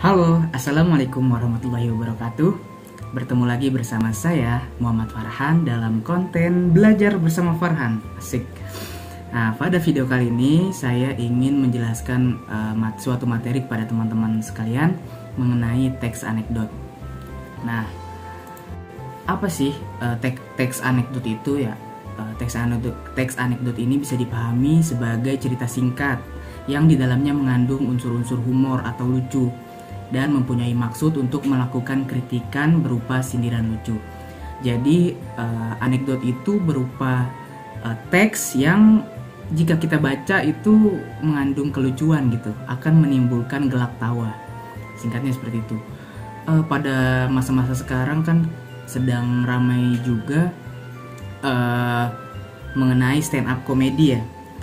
Halo, Assalamualaikum warahmatullahi wabarakatuh. Bertemu lagi bersama saya, Muhammad Farhan, dalam konten Belajar Bersama Farhan. Asik. Nah, pada video kali ini saya ingin menjelaskan suatu materi kepada teman-teman sekalian mengenai teks anekdot. Nah, apa sih teks anekdot itu ya? Teks anekdot ini bisa dipahami sebagai cerita singkat yang di dalamnya mengandung unsur-unsur humor atau lucu dan mempunyai maksud untuk melakukan kritikan berupa sindiran lucu. Jadi anekdot itu berupa teks yang jika kita baca itu mengandung kelucuan gitu, akan menimbulkan gelak tawa. Singkatnya seperti itu. Pada masa-masa sekarang kan sedang ramai juga mengenai stand up comedy ya.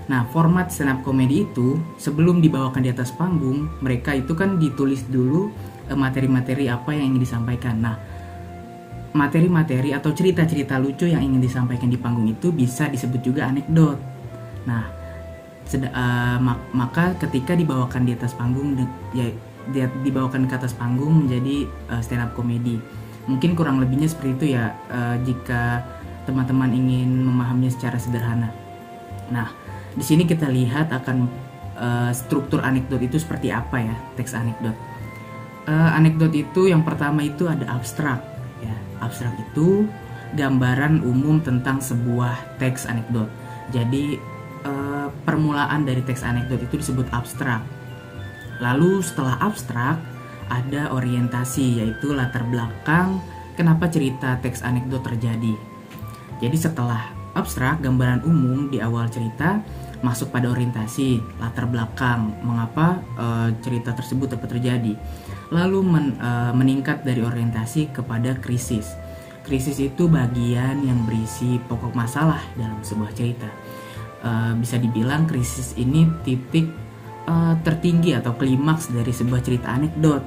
Nah, format stand up comedy itu sebelum dibawakan di atas panggung, mereka itu kan ditulis dulu materi-materi apa yang ingin disampaikan. Nah, materi-materi atau cerita-cerita lucu yang ingin disampaikan di panggung itu bisa disebut juga anekdot. Nah, maka ketika dibawakan di atas panggung, dibawakan ke atas panggung menjadi stand up comedy. Mungkin kurang lebihnya seperti itu ya, jika teman-teman ingin memahaminya secara sederhana. Nah, di sini kita lihat akan struktur anekdot itu seperti apa ya, teks anekdot. Anekdot itu yang pertama itu ada abstrak. Ya, abstrak itu gambaran umum tentang sebuah teks anekdot. Jadi permulaan dari teks anekdot itu disebut abstrak. Lalu setelah abstrak ada orientasi, yaitu latar belakang kenapa cerita teks anekdot terjadi. Jadi setelah abstrak, gambaran umum di awal cerita, masuk pada orientasi, latar belakang, mengapa cerita tersebut dapat terjadi. Lalu meningkat dari orientasi kepada krisis. Krisis itu bagian yang berisi pokok masalah dalam sebuah cerita. Bisa dibilang krisis ini titik tertinggi atau klimaks dari sebuah cerita anekdot.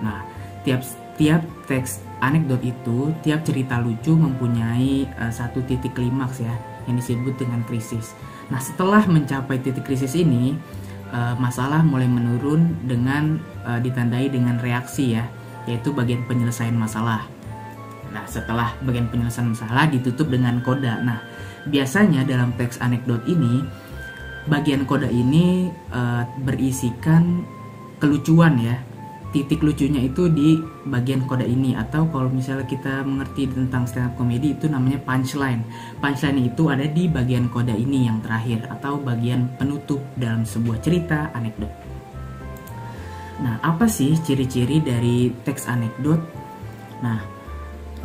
Nah, tiap teks anekdot itu, tiap cerita lucu mempunyai satu titik klimaks ya, yang disebut dengan krisis. Nah, setelah mencapai titik krisis ini, masalah mulai menurun dengan ditandai dengan reaksi ya, yaitu bagian penyelesaian masalah. Nah, setelah bagian penyelesaian masalah ditutup dengan koda. Nah, biasanya dalam teks anekdot ini, bagian koda ini berisikan kelucuan ya. Titik lucunya itu di bagian koda ini, atau kalau misalnya kita mengerti tentang stand up comedy itu namanya punchline. Punchline itu ada di bagian koda ini yang terakhir atau bagian penutup dalam sebuah cerita anekdot. Nah, apa sih ciri-ciri dari teks anekdot? Nah,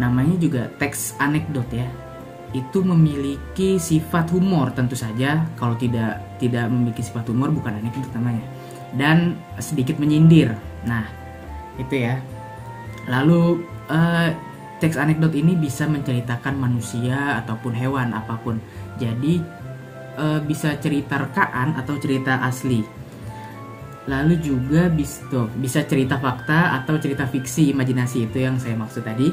namanya juga teks anekdot ya. Itu memiliki sifat humor tentu saja. Kalau tidak memiliki sifat humor bukan anekdot namanya. Dan sedikit menyindir. Nah, itu ya. Lalu teks anekdot ini bisa menceritakan manusia ataupun hewan apapun. Jadi bisa cerita rekaan atau cerita asli. Lalu juga bisa cerita fakta atau cerita fiksi, imajinasi, itu yang saya maksud tadi.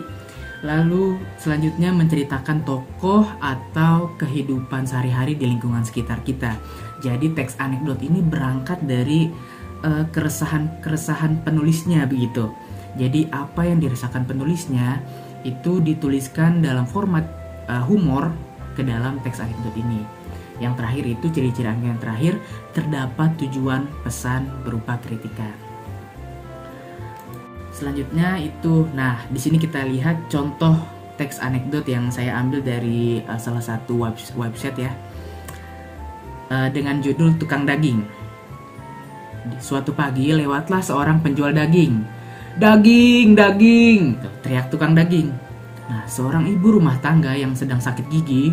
Lalu selanjutnya menceritakan tokoh atau kehidupan sehari-hari di lingkungan sekitar kita. Jadi teks anekdot ini berangkat dari keresahan penulisnya begitu. Jadi apa yang dirasakan penulisnya itu dituliskan dalam format humor ke dalam teks anekdot ini. Yang terakhir itu ciri-ciri yang terakhir, terdapat tujuan pesan berupa kritikan. Selanjutnya itu, nah di sini kita lihat contoh teks anekdot yang saya ambil dari salah satu website ya, dengan judul Tukang Daging. Suatu pagi lewatlah seorang penjual daging. Daging, daging, teriak tukang daging. Nah, seorang ibu rumah tangga yang sedang sakit gigi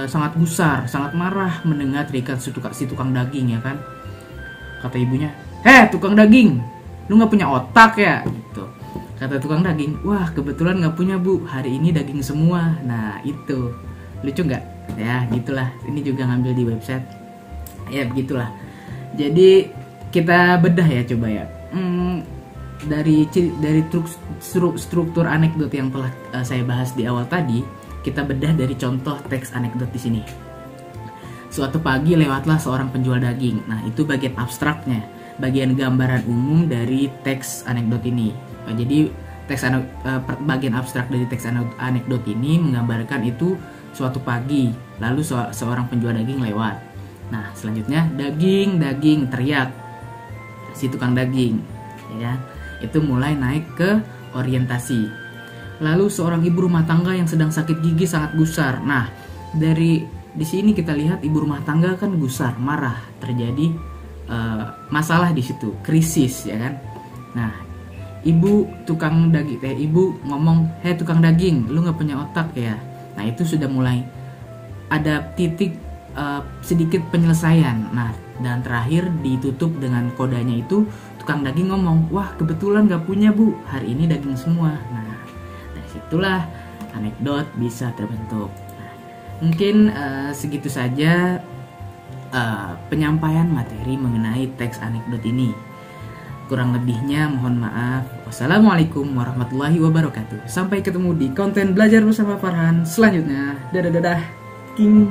sangat gusar, sangat marah mendengar teriakan si tukang daging ya kan. Kata ibunya, tukang daging, lu nggak punya otak ya? Gitu. Kata tukang daging, wah kebetulan nggak punya bu, hari ini daging semua. Nah itu lucu nggak? Ya gitulah. Ini juga ngambil di website. Ya begitulah. Jadi kita bedah ya coba ya. Dari struktur anekdot yang telah saya bahas di awal tadi, kita bedah dari contoh teks anekdot di sini. Suatu pagi lewatlah seorang penjual daging. Nah, itu bagian abstraknya. bagian gambaran umum dari teks anekdot ini. Jadi bagian abstrak dari teks anekdot ini menggambarkan itu suatu pagi, lalu seorang penjual daging lewat. Nah, selanjutnya daging teriak si tukang daging, ya. Itu mulai naik ke orientasi. Lalu seorang ibu rumah tangga yang sedang sakit gigi sangat gusar. Nah, di sini kita lihat ibu rumah tangga kan gusar, marah, terjadi masalah di situ, krisis, ya kan. Nah, ibu ngomong, "Hei tukang daging, lu nggak punya otak ya?" Nah, itu sudah mulai ada titik sedikit penyelesaian. Nah, dan terakhir ditutup dengan kodanya itu tukang daging ngomong, "Wah, kebetulan nggak punya bu, hari ini daging semua." Nah, dari situlah anekdot bisa terbentuk. Nah, mungkin segitu saja penyampaian materi mengenai teks anekdot ini. Kurang lebihnya mohon maaf. Wassalamualaikum warahmatullahi wabarakatuh. Sampai ketemu di konten belajar bersama Farhan selanjutnya. Dadah. King.